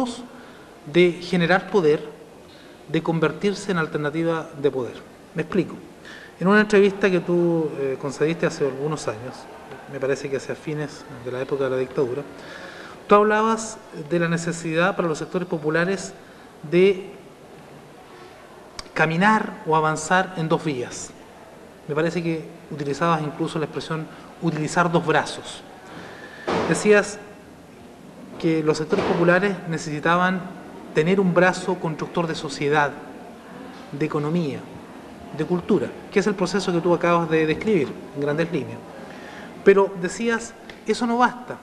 modos de generar poder, de convertirse en alternativa de poder. Me explico. En una entrevista que tú concediste hace algunos años, me parece que hacia fines de la época de la dictadura, tú hablabas de la necesidad para los sectores populares de caminar o avanzar en dos vías. Me parece que utilizabas incluso la expresión utilizar dos brazos. Decías que los sectores populares necesitaban tener un brazo constructor de sociedad, de economía, de cultura, que es el proceso que tú acabas de describir en grandes líneas. Pero decías, eso no basta.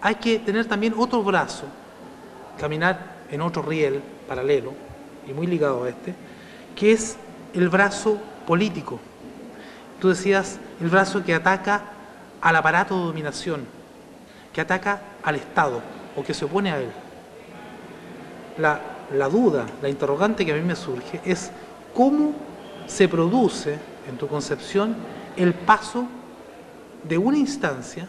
Hay que tener también otro brazo, caminar en otro riel paralelo y muy ligado a este, que es el brazo político. Tú decías, el brazo que ataca al aparato de dominación, que ataca al Estado o que se opone a él. La duda, la interrogante que a mí me surge es cómo se produce, en tu concepción, el paso de una instancia,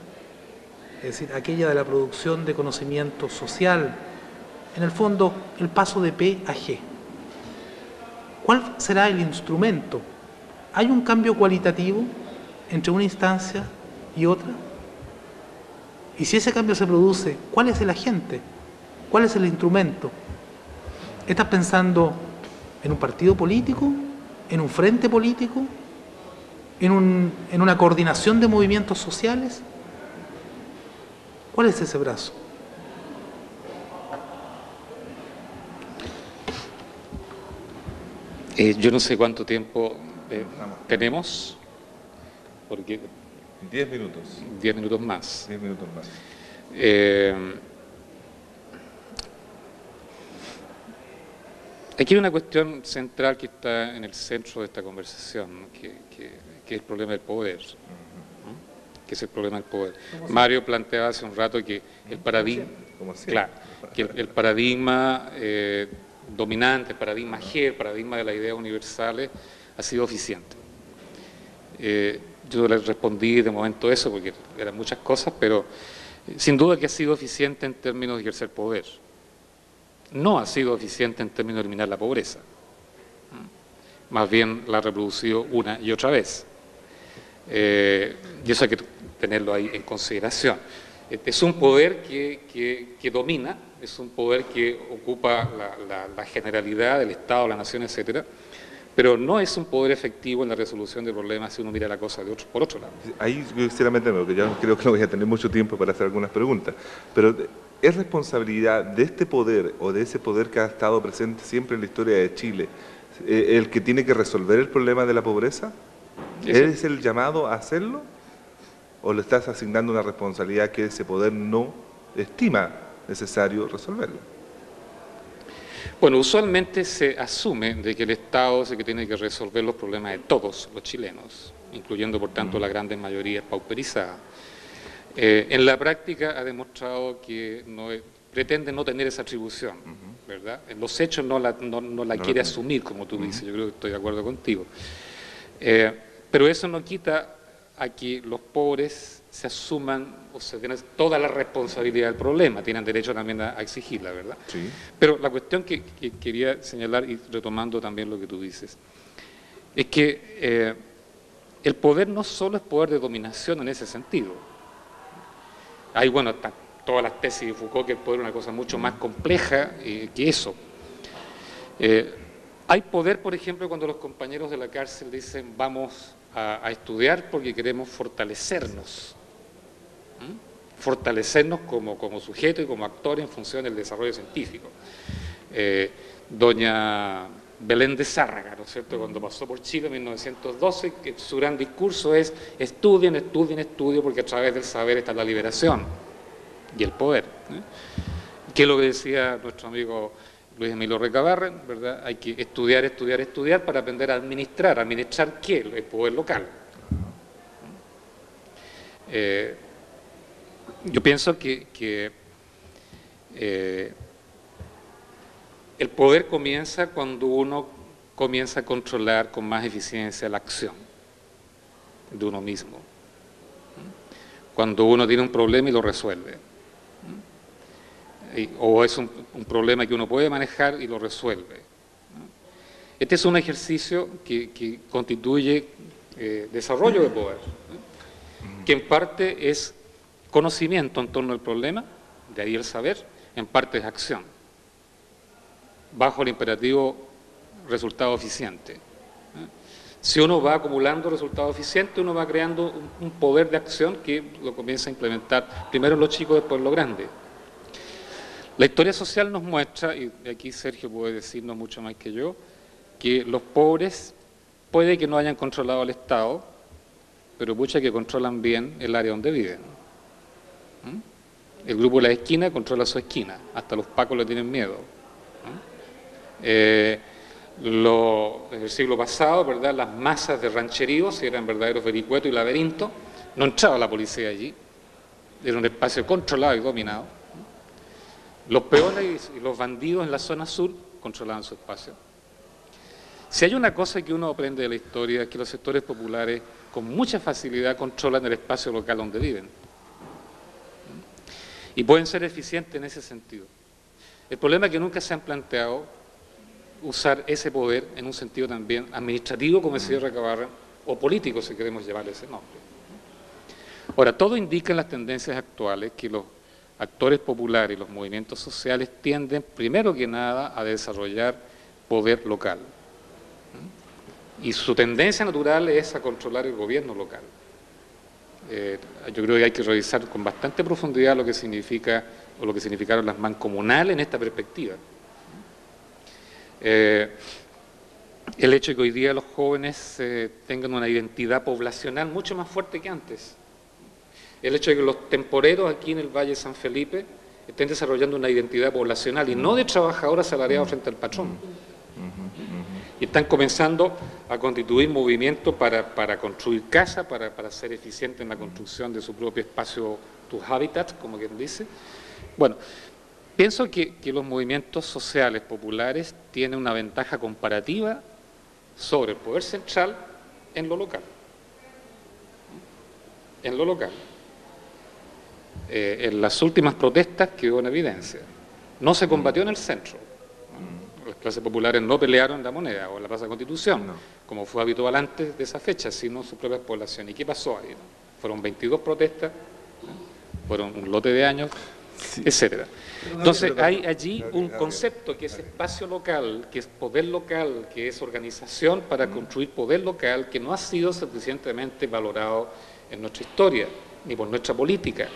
es decir, aquella de la producción de conocimiento social, en el fondo, el paso de P a G. ¿Cuál será el instrumento? ¿Hay un cambio cualitativo entre una instancia y otra? Y si ese cambio se produce, ¿cuál es el agente? ¿Cuál es el instrumento? ¿Estás pensando en un partido político? ¿En un frente político? ¿En una coordinación de movimientos sociales? ¿Cuál es ese brazo? Yo no sé cuánto tiempo tenemos, porque 10 minutos. 10 minutos más. 10 minutos más. Aquí hay una cuestión central que está en el centro de esta conversación, que es el problema del poder. Que es el problema del poder. Mario planteaba hace un rato que el paradigma, claro, que el paradigma dominante, el paradigma G, el paradigma de las ideas universales, ha sido eficiente. Yo le respondí de momento eso, porque eran muchas cosas, pero sin duda que ha sido eficiente en términos de ejercer poder. No ha sido eficiente en términos de eliminar la pobreza. Más bien la ha reproducido una y otra vez. Y eso hay que tenerlo ahí en consideración. Es un poder que domina, es un poder que ocupa la generalidad del Estado, la nación, etcétera, pero no es un poder efectivo en la resolución de problemas si uno mira la cosa por otro lado. Ahí yo quisiera meterme, porque ya creo que no voy a tener mucho tiempo para hacer algunas preguntas, pero ¿es responsabilidad de este poder o de ese poder que ha estado presente siempre en la historia de Chile el que tiene que resolver el problema de la pobreza? ¿Eres el llamado a hacerlo? ¿O le estás asignando una responsabilidad que ese poder no estima necesario resolverla? Bueno, usualmente se asume de que el Estado es el que tiene que resolver los problemas de todos los chilenos, incluyendo por tanto la gran mayoría pauperizadas. En la práctica ha demostrado que pretende no tener esa atribución, ¿verdad? En los hechos no la quiere asumir, como tú dices, yo creo que estoy de acuerdo contigo. Pero eso no quita a que los pobres se asuman o se tienen toda la responsabilidad del problema, tienen derecho también a exigirla, ¿verdad? Sí. Pero la cuestión que quería señalar, y retomando también lo que tú dices, es que el poder no solo es poder de dominación en ese sentido. Hay, bueno, todas las tesis de Foucault que el poder es una cosa mucho más compleja que eso. Hay poder, por ejemplo, cuando los compañeros de la cárcel dicen vamos a estudiar porque queremos fortalecernos. Fortalecernos como sujeto y como actor en función del desarrollo científico. Doña Belén de Zárraga, ¿no es cierto?, cuando pasó por Chile en 1912, que su gran discurso es estudien, estudien, estudien, porque a través del saber está la liberación y el poder. Que es lo que decía nuestro amigo Luis Emilio Recabarren, ¿verdad? Hay que estudiar, estudiar, estudiar para aprender a administrar. ¿Administrar qué? El poder local. Yo pienso que el poder comienza cuando uno comienza a controlar con más eficiencia la acción de uno mismo. Cuando uno tiene un problema y lo resuelve. o es un problema que uno puede manejar y lo resuelve. Este es un ejercicio que constituye desarrollo de poder, que en parte es conocimiento en torno al problema, de ahí el saber, en parte es acción, bajo el imperativo resultado eficiente. Si uno va acumulando resultados eficientes, uno va creando un poder de acción que lo comienza a implementar primero en los chicos, después en los grandes. La historia social nos muestra, y aquí Sergio puede decirnos mucho más que yo, que los pobres puede que no hayan controlado al Estado, pero muchos que controlan bien el área donde viven. El grupo de la esquina controla su esquina, hasta los pacos le tienen miedo. En el siglo pasado, ¿verdad?, las masas de rancheríos eran verdaderos vericuetos y laberintos, no entraba la policía allí, era un espacio controlado y dominado. Los peones y los bandidos en la zona sur controlaban su espacio. Si hay una cosa que uno aprende de la historia es que los sectores populares con mucha facilidad controlan el espacio local donde viven. Y pueden ser eficientes en ese sentido. El problema es que nunca se han planteado usar ese poder en un sentido también administrativo, como decía Recabarren, o político, si queremos llevarle ese nombre. Ahora, todo indica en las tendencias actuales que los actores populares y los movimientos sociales tienden, primero que nada, a desarrollar poder local. Y su tendencia natural es a controlar el gobierno local. Yo creo que hay que revisar con bastante profundidad lo que significa o lo que significaron las mancomunales en esta perspectiva. El hecho de que hoy día los jóvenes tengan una identidad poblacional mucho más fuerte que antes. El hecho de que los temporeros aquí en el Valle de San Felipe estén desarrollando una identidad poblacional y no de trabajador asalariado frente al patrón. Y están comenzando a constituir movimientos para construir casas, para ser eficientes en la construcción de su propio espacio, tus hábitats, como quien dice. Bueno, pienso que los movimientos sociales populares tienen una ventaja comparativa sobre el poder central en lo local. En lo local. En las últimas protestas quedó en evidencia. No se combatió en el centro. Las clases populares no pelearon en la Moneda o en la Plaza de Constitución, como fue habitual antes de esa fecha, sino su propia población. ¿Y qué pasó ahí? Fueron 22 protestas, fueron un lote de años, etcétera. Entonces hay allí un concepto que es espacio local, que es poder local, que es organización para construir poder local, que no ha sido suficientemente valorado en nuestra historia, ni por nuestra política.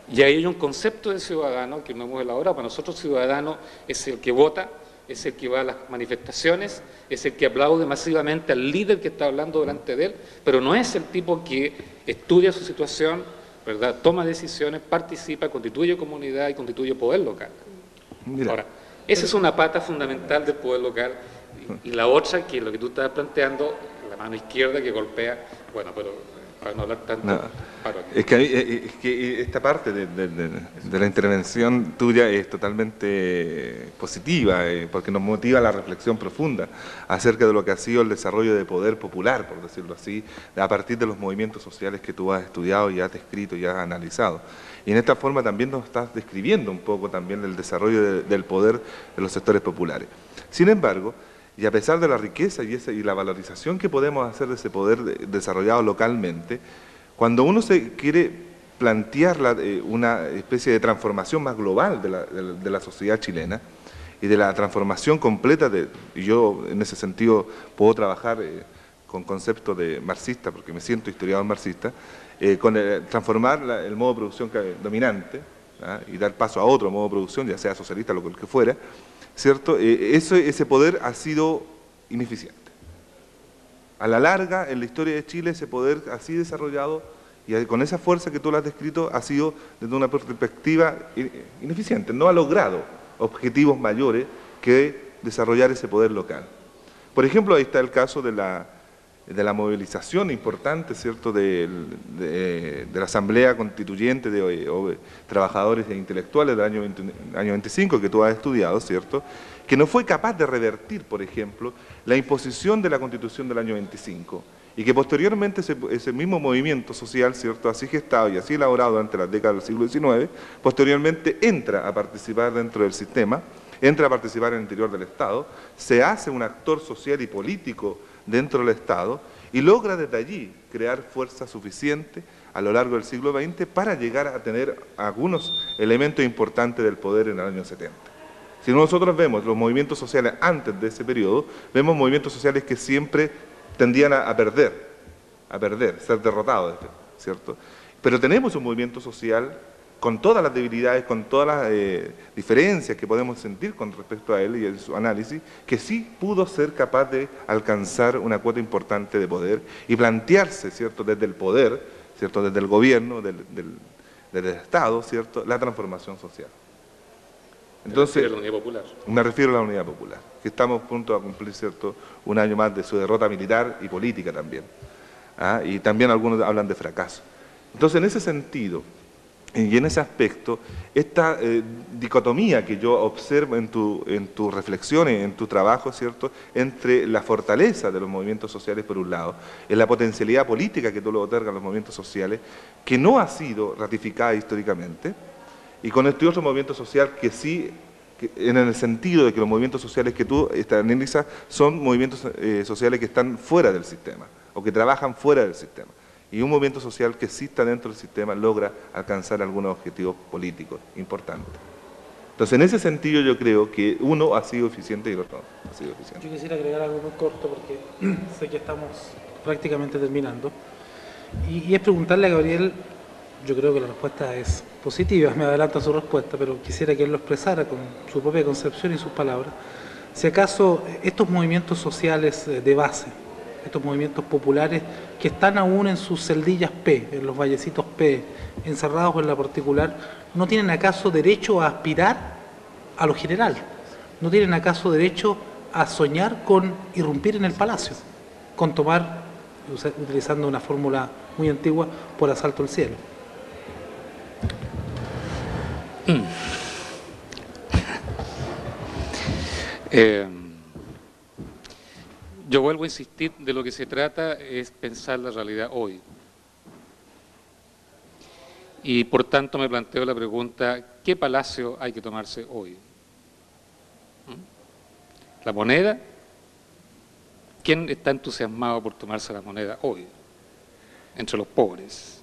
Y ahí hay un concepto de ciudadano que no hemos elaborado. Para nosotros ciudadano es el que vota, es el que va a las manifestaciones, es el que aplaude masivamente al líder que está hablando delante de él, pero no es el tipo que estudia su situación, ¿verdad?, toma decisiones, participa, constituye comunidad y constituye poder local. Mira. Ahora, esa es una pata fundamental del poder local y la otra, que es lo que tú estás planteando, la mano izquierda que golpea, bueno, pero para no hablar tanto. No, es que esta parte de la intervención tuya es totalmente positiva, porque nos motiva a la reflexión profunda acerca de lo que ha sido el desarrollo de poder popular, por decirlo así, a partir de los movimientos sociales que tú has estudiado y has descrito y has analizado. Y en esta forma también nos estás describiendo un poco también el desarrollo del poder de los sectores populares. Sin embargo, y a pesar de la riqueza y la valorización que podemos hacer de ese poder desarrollado localmente, cuando uno se quiere plantear una especie de transformación más global de la sociedad chilena y de la transformación completa, y yo en ese sentido puedo trabajar con conceptos de marxista, porque me siento historiador marxista, transformar el modo de producción dominante, y dar paso a otro modo de producción, ya sea socialista o lo que fuera, ¿cierto? Ese poder ha sido ineficiente. A la larga, en la historia de Chile, ese poder así desarrollado y con esa fuerza que tú lo has descrito, ha sido desde una perspectiva ineficiente. No ha logrado objetivos mayores que desarrollar ese poder local. Por ejemplo, ahí está el caso de la movilización importante, ¿cierto?, de la Asamblea Constituyente de Trabajadores e Intelectuales del año 25, que tú has estudiado, ¿cierto?, que no fue capaz de revertir, por ejemplo, la imposición de la Constitución del año 25 y que posteriormente ese mismo movimiento social, ¿cierto?, así gestado y así elaborado durante las décadas del siglo XIX, posteriormente entra a participar dentro del sistema, entra a participar en el interior del Estado, se hace un actor social y político dentro del Estado y logra desde allí crear fuerza suficiente a lo largo del siglo XX para llegar a tener algunos elementos importantes del poder en el año 70. Si nosotros vemos los movimientos sociales antes de ese periodo, vemos movimientos sociales que siempre tendían a perder, ser derrotados, ¿cierto? Pero tenemos un movimiento social con todas las debilidades, con todas las diferencias que podemos sentir con respecto a él y a su análisis, que sí pudo ser capaz de alcanzar una cuota importante de poder y plantearse, ¿cierto?, desde el poder, ¿cierto?, desde el gobierno, del Estado, ¿cierto?, la transformación social. Entonces, ¿Me refieres a la Unidad Popular? Me refiero a la Unidad Popular, que estamos a punto de cumplir, ¿cierto?, un año más de su derrota militar y política también. Y también algunos hablan de fracaso. Entonces, en ese sentido, y en ese aspecto, esta dicotomía que yo observo en tus reflexiones, en tu trabajo, ¿cierto?, entre la fortaleza de los movimientos sociales por un lado, en la potencialidad política que tú le otorgas a los movimientos sociales, que no ha sido ratificada históricamente, y con este otro movimiento social que sí, en el sentido de que los movimientos sociales que tú analizas son movimientos sociales que están fuera del sistema, o que trabajan fuera del sistema. Y un movimiento social que sí está dentro del sistema logra alcanzar algunos objetivos políticos importantes. Entonces, en ese sentido yo creo que uno ha sido eficiente y el otro no ha sido eficiente. Yo quisiera agregar algo muy corto porque sé que estamos prácticamente terminando. Y es preguntarle a Gabriel, yo creo que la respuesta es positiva, me adelanto a su respuesta, pero quisiera que él lo expresara con su propia concepción y sus palabras. Si acaso estos movimientos sociales de base, estos movimientos populares que están aún en sus celdillas P, en los vallecitos P, encerrados en la particular, ¿no tienen acaso derecho a aspirar a lo general? ¿No tienen acaso derecho a soñar con irrumpir en el palacio? Con tomar, utilizando una fórmula muy antigua, por asalto al cielo. Yo vuelvo a insistir, de lo que se trata es pensar la realidad hoy. Y por tanto me planteo la pregunta, ¿qué palacio hay que tomarse hoy? ¿La moneda? ¿Quién está entusiasmado por tomarse la moneda hoy? Entre los pobres.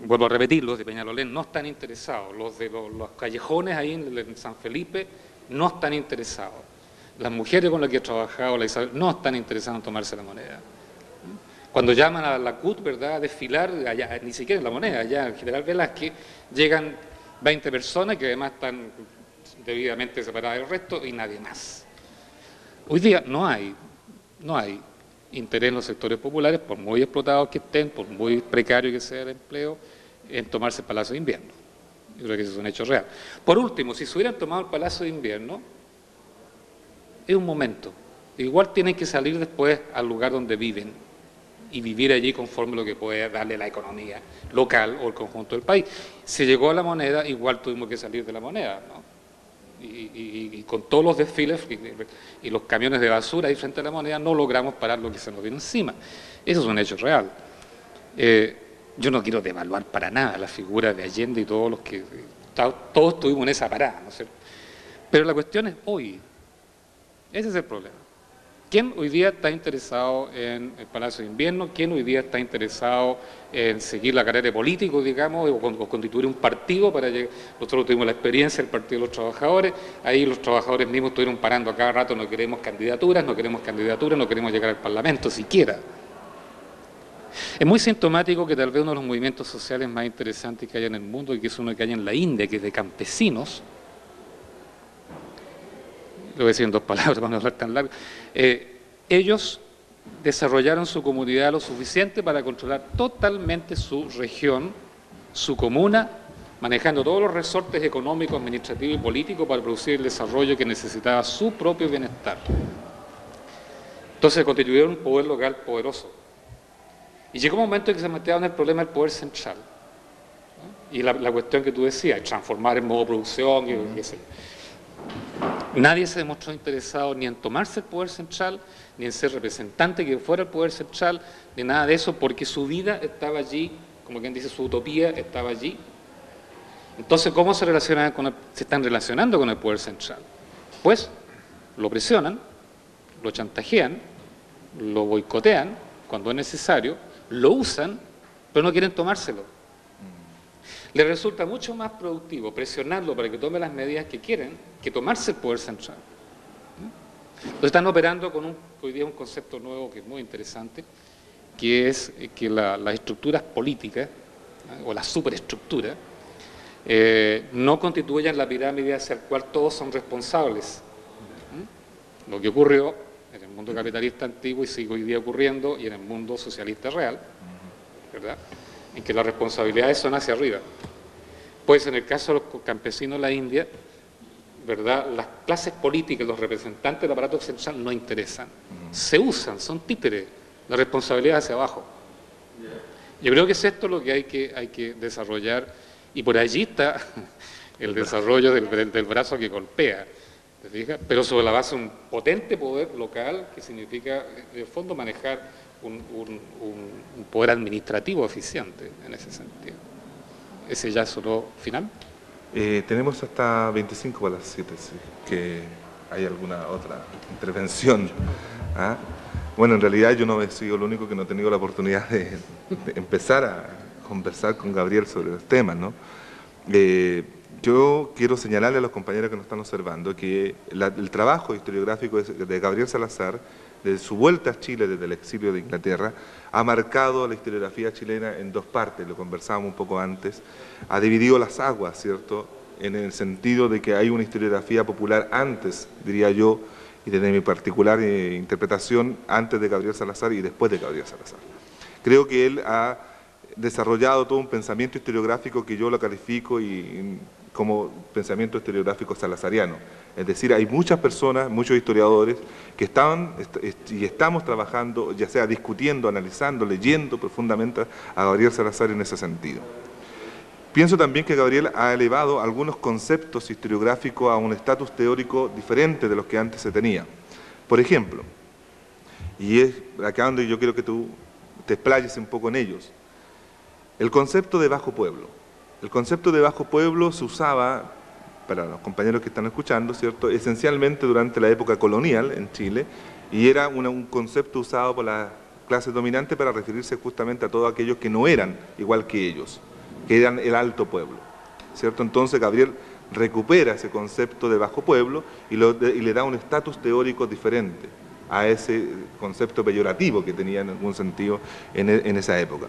Vuelvo a repetir, los de Peñalolén no están interesados, los de los callejones ahí en San Felipe no están interesados. Las mujeres con las que he trabajado, la Isabel, no están interesadas en tomarse la moneda. Cuando llaman a la CUT, ¿verdad?, a desfilar, allá, ni siquiera en la moneda, allá en General Velázquez, llegan 20 personas que además están debidamente separadas del resto y nadie más. Hoy día no hay interés en los sectores populares, por muy explotados que estén, por muy precario que sea el empleo, en tomarse el Palacio de Invierno. Yo creo que eso es un hecho real. Por último, si se hubieran tomado el Palacio de Invierno, es un momento. Igual tienen que salir después al lugar donde viven y vivir allí conforme lo que puede darle la economía local o el conjunto del país. Se llegó a la moneda, igual tuvimos que salir de la moneda, ¿no? Y con todos los desfiles y los camiones de basura ahí frente a la moneda no logramos parar lo que se nos vino encima. Eso es un hecho real. Yo no quiero devaluar para nada la figura de Allende y todos los que... Todos estuvimos en esa parada, ¿no es cierto? Pero la cuestión es hoy. Ese es el problema. ¿Quién hoy día está interesado en el Palacio de Invierno? ¿Quién hoy día está interesado en seguir la carrera de político, digamos, o constituir un partido para llegar? Nosotros tuvimos la experiencia del Partido de los Trabajadores, ahí los trabajadores mismos estuvieron parando a cada rato, no queremos candidaturas, no queremos llegar al Parlamento siquiera. Es muy sintomático que tal vez uno de los movimientos sociales más interesantes que hay en el mundo, y que es uno que hay en la India, que es de campesinos, lo voy a decir en dos palabras para no hablar tan largo, ellos desarrollaron su comunidad lo suficiente para controlar totalmente su región, su comuna, manejando todos los resortes económicos, administrativos y políticos para producir el desarrollo que necesitaba su propio bienestar. Entonces constituyeron un poder local poderoso. Y llegó un momento en que se planteaban el problema del poder central, ¿no? Y la cuestión que tú decías, transformar en modo producción, y qué sé yo. Nadie se demostró interesado ni en tomarse el poder central, ni en ser representante que fuera el poder central, ni nada de eso, porque su vida estaba allí, como quien dice, su utopía estaba allí. Entonces, ¿cómo se están relacionando con el poder central? Pues lo presionan, lo chantajean, lo boicotean cuando es necesario, lo usan, pero no quieren tomárselo. Les resulta mucho más productivo presionarlo para que tome las medidas que quieren que tomarse el poder central. Entonces están operando con hoy día un concepto nuevo que es muy interesante, que es que las estructuras políticas, o la superestructura, no constituyan la pirámide hacia la cual todos son responsables. Lo que ocurrió en el mundo capitalista antiguo y sigue hoy día ocurriendo, y en el mundo socialista real, ¿verdad?, en que las responsabilidades son hacia arriba. Pues en el caso de los campesinos de la India, ¿verdad?, las clases políticas, los representantes del aparato central no interesan. Se usan, son títeres, la responsabilidad hacia abajo. Yo creo que es esto lo que hay que desarrollar, y por allí está el desarrollo del brazo que golpea, ¿te fijas? Pero sobre la base de un potente poder local que significa, de fondo, manejar un poder administrativo eficiente en ese sentido. ¿Ese ya sonó final? Tenemos hasta 25 para las 7, si que hay alguna otra intervención. ¿Ah? Bueno, en realidad yo no he sido el único que no he tenido la oportunidad de empezar a conversar con Gabriel sobre los temas, ¿no? Yo quiero señalarle a los compañeros que nos están observando que el trabajo historiográfico de Gabriel Salazar, desde su vuelta a Chile desde el exilio de Inglaterra, ha marcado la historiografía chilena en dos partes, lo conversábamos un poco antes, ha dividido las aguas, ¿cierto?, en el sentido de que hay una historiografía popular antes, diría yo, y desde mi particular interpretación, antes de Gabriel Salazar y después de Gabriel Salazar. Creo que él ha desarrollado todo un pensamiento historiográfico que yo lo califico como pensamiento historiográfico salazariano. Es decir, hay muchas personas, muchos historiadores que estamos trabajando, ya sea discutiendo, analizando, leyendo profundamente a Gabriel Salazar en ese sentido. Pienso también que Gabriel ha elevado algunos conceptos historiográficos a un estatus teórico diferente de los que antes se tenía. Por ejemplo, y es acá donde yo quiero que tú te explayes un poco en ellos, el concepto de bajo pueblo. El concepto de bajo pueblo se usaba, para los compañeros que están escuchando, ¿cierto?, esencialmente durante la época colonial en Chile, y era un concepto usado por la clase dominante para referirse justamente a todos aquellos que no eran igual que ellos, que eran el alto pueblo, ¿cierto? Entonces Gabriel recupera ese concepto de bajo pueblo y le da un estatus teórico diferente a ese concepto peyorativo que tenía en algún sentido en esa época.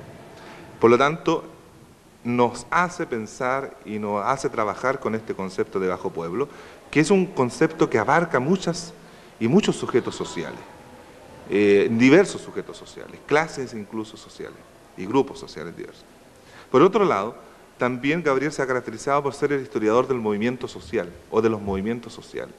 Por lo tanto, nos hace pensar y nos hace trabajar con este concepto de bajo pueblo, que es un concepto que abarca muchos sujetos sociales, diversos sujetos sociales, clases incluso sociales y grupos sociales diversos. Por otro lado, también Gabriel se ha caracterizado por ser el historiador del movimiento social o de los movimientos sociales.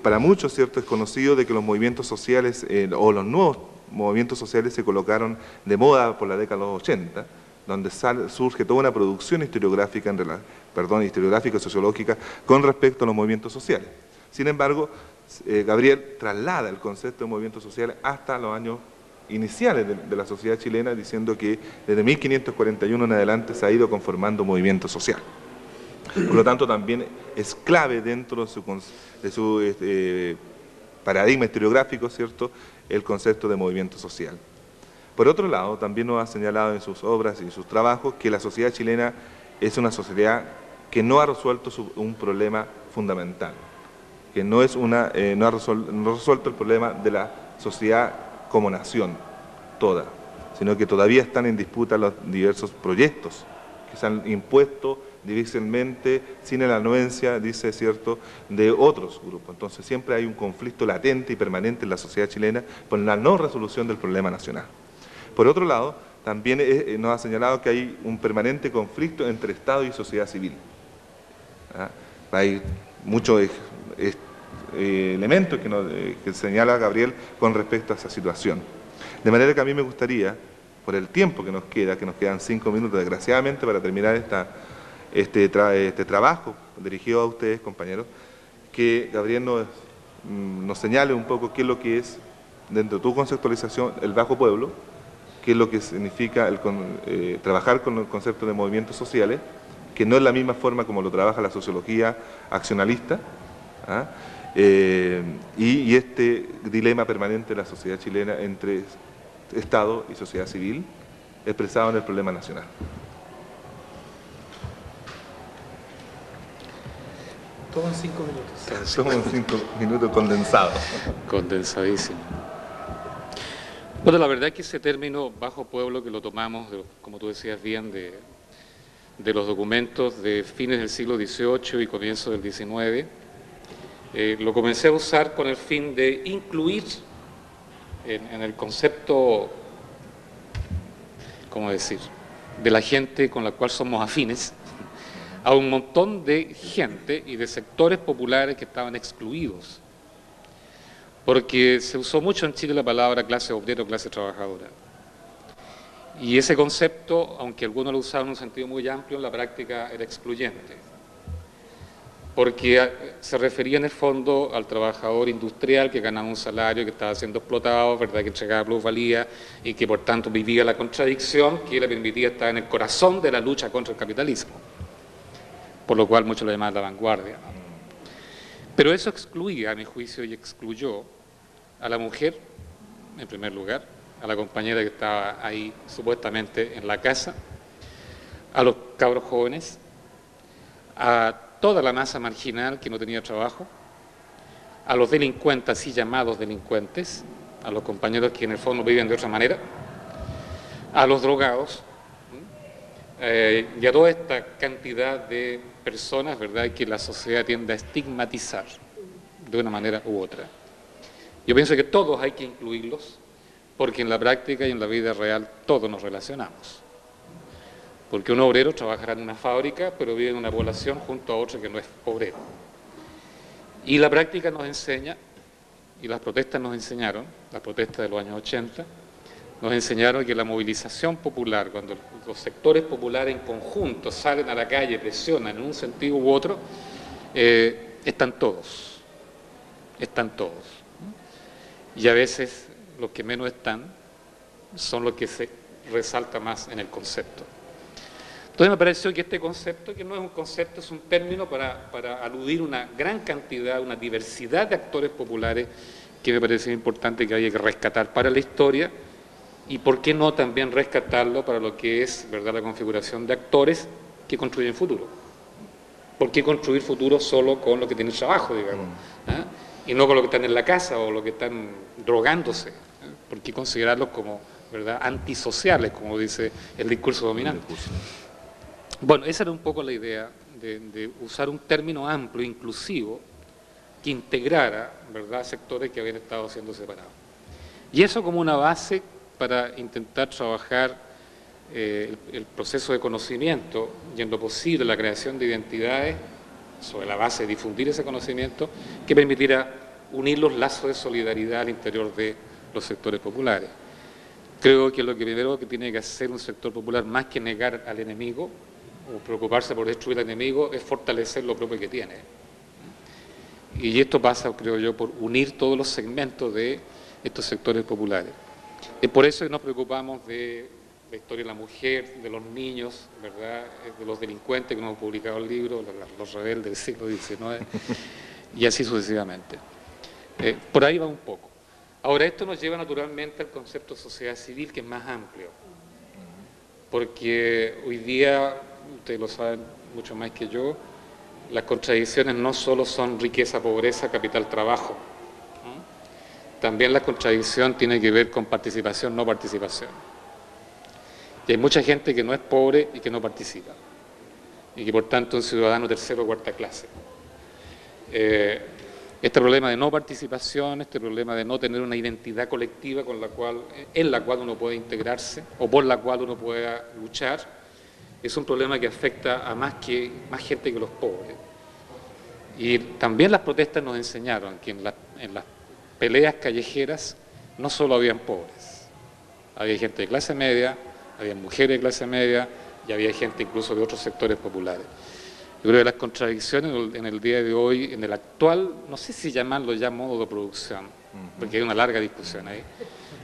Para muchos, ¿cierto?, es conocido de que los movimientos sociales o los nuevos movimientos sociales se colocaron de moda por la década de los 80, donde surge toda una producción historiográfica, historiográfica y sociológica con respecto a los movimientos sociales. Sin embargo, Gabriel traslada el concepto de movimientos sociales hasta los años iniciales de la sociedad chilena, diciendo que desde 1541 en adelante se ha ido conformando movimiento social. Por lo tanto, también es clave dentro de su paradigma historiográfico, ¿cierto?, el concepto de movimiento social. Por otro lado, también nos ha señalado en sus obras y sus trabajos que la sociedad chilena es una sociedad que no ha resuelto un problema fundamental, que no ha resuelto el problema de la sociedad como nación toda, sino que todavía están en disputa los diversos proyectos que se han impuesto difícilmente, sin la anuencia, dice, ¿cierto?, de otros grupos. Entonces siempre hay un conflicto latente y permanente en la sociedad chilena por la no resolución del problema nacional. Por otro lado, también nos ha señalado que hay un permanente conflicto entre Estado y sociedad civil. ¿Ah? Hay muchos elementos que señala Gabriel con respecto a esa situación. De manera que a mí me gustaría, por el tiempo que nos quedan 5 minutos desgraciadamente para terminar este trabajo dirigido a ustedes, compañeros, que Gabriel nos señale un poco qué es lo que es, dentro de tu conceptualización, el bajo pueblo, qué es lo que significa trabajar con el concepto de movimientos sociales, que no es la misma forma como lo trabaja la sociología accionalista, ¿ah? Y este dilema permanente de la sociedad chilena entre Estado y sociedad civil, expresado en el problema nacional. Todo en 5 minutos. Somos 5 minutos condensados. Condensadísimo. Bueno, la verdad es que ese término bajo pueblo, que lo tomamos, como tú decías bien, de los documentos de fines del siglo XVIII y comienzos del XIX, lo comencé a usar con el fin de incluir en el concepto, ¿cómo decir?, de la gente con la cual somos afines, a un montón de gente y de sectores populares que estaban excluidos. Porque se usó mucho en Chile la palabra clase obrera o clase trabajadora. Y ese concepto, aunque algunos lo usaban en un sentido muy amplio, en la práctica era excluyente. Porque se refería en el fondo al trabajador industrial que ganaba un salario, que estaba siendo explotado, ¿verdad?, que entregaba plusvalía y que por tanto vivía la contradicción que le permitía estar en el corazón de la lucha contra el capitalismo. Por lo cual muchos lo llamaban la vanguardia, ¿no? Pero eso excluía, a mi juicio, y excluyó a la mujer, en primer lugar, a la compañera que estaba ahí supuestamente en la casa, a los cabros jóvenes, a toda la masa marginal que no tenía trabajo, a los delincuentes, así llamados delincuentes, a los compañeros que en el fondo viven de otra manera, a los drogados, y a toda esta cantidad de personas, ¿verdad?, que la sociedad tiende a estigmatizar de una manera u otra. Yo pienso que todos hay que incluirlos, porque en la práctica y en la vida real todos nos relacionamos. Porque un obrero trabajará en una fábrica, pero vive en una población junto a otro que no es obrero. Y la práctica nos enseña, y las protestas nos enseñaron, las protestas de los años 80, nos enseñaron que la movilización popular, cuando los sectores populares en conjunto salen a la calle, presionan en un sentido u otro, están todos. Y a veces los que menos están son los que se resalta más en el concepto. Entonces me pareció que este concepto, que no es un concepto, es un término para aludir una gran cantidad, una diversidad de actores populares que me pareció importante que había que rescatar para la historia. Y por qué no también rescatarlo para lo que es, ¿verdad?, la configuración de actores que construyen futuro. ¿Por qué construir futuro solo con los que tienen trabajo, digamos? ¿Ah? Y no con los que están en la casa o los que están drogándose. ¿Ah? ¿Por qué considerarlos como, ¿verdad?, antisociales, como dice el discurso dominante? Bueno, esa era un poco la idea de usar un término amplio, inclusivo, que integrara, ¿verdad?, sectores que habían estado siendo separados. Y eso como una base para intentar trabajar el proceso de conocimiento y en lo posible la creación de identidades sobre la base de difundir ese conocimiento que permitiera unir los lazos de solidaridad al interior de los sectores populares. Creo que lo que primero que tiene que hacer un sector popular, más que negar al enemigo o preocuparse por destruir al enemigo, es fortalecer lo propio que tiene. Y esto pasa, creo yo, por unir todos los segmentos de estos sectores populares. Es por eso que nos preocupamos de la historia de la mujer, de los niños, ¿verdad?, de los delincuentes, que hemos publicado el libro, los rebeldes del siglo XIX, y así sucesivamente. Por ahí va un poco. Ahora, esto nos lleva naturalmente al concepto de sociedad civil, que es más amplio, porque hoy día, ustedes lo saben mucho más que yo, las contradicciones no solo son riqueza, pobreza, capital, trabajo. También la contradicción tiene que ver con participación, no participación. Y hay mucha gente que no es pobre y que no participa, y que por tanto es un ciudadano tercera o cuarta clase. Este problema de no participación, este problema de no tener una identidad colectiva en la cual uno puede integrarse o por la cual uno pueda luchar, es un problema que afecta a más gente que los pobres. Y también las protestas nos enseñaron que en las peleas callejeras no solo habían pobres, había gente de clase media, había mujeres de clase media y había gente incluso de otros sectores populares. Yo creo que las contradicciones en el día de hoy, en el actual, no sé si llamarlo ya modo de producción, porque hay una larga discusión ahí,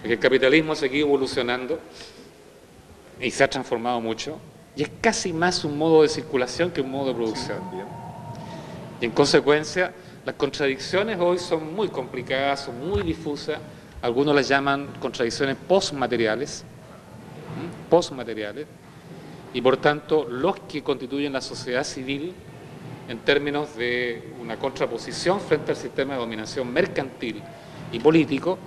porque el capitalismo ha seguido evolucionando y se ha transformado mucho, y es casi más un modo de circulación que un modo de producción. Y en consecuencia, las contradicciones hoy son muy complicadas, son muy difusas, algunos las llaman contradicciones postmateriales, y por tanto los que constituyen la sociedad civil en términos de una contraposición frente al sistema de dominación mercantil y político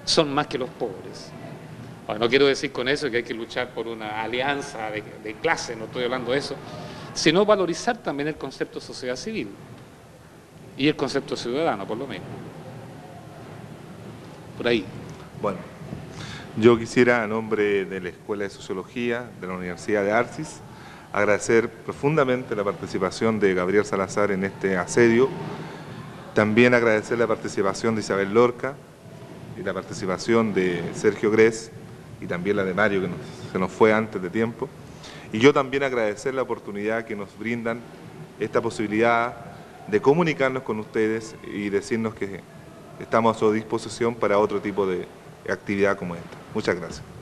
son más que los pobres. Ahora, no quiero decir con eso que hay que luchar por una alianza de clase, no estoy hablando de eso, sino valorizar también el concepto de sociedad civil y el concepto ciudadano, por lo menos. Por ahí. Bueno, yo quisiera, a nombre de la Escuela de Sociología de la Universidad de Arcis, agradecer profundamente la participación de Gabriel Salazar en este asedio, también agradecer la participación de Isabel Lorca y la participación de Sergio Grez y también la de Mario, que se nos fue antes de tiempo, y yo también agradecer la oportunidad que nos brindan, esta posibilidad de comunicarnos con ustedes y decirnos que estamos a su disposición para otro tipo de actividad como esta. Muchas gracias.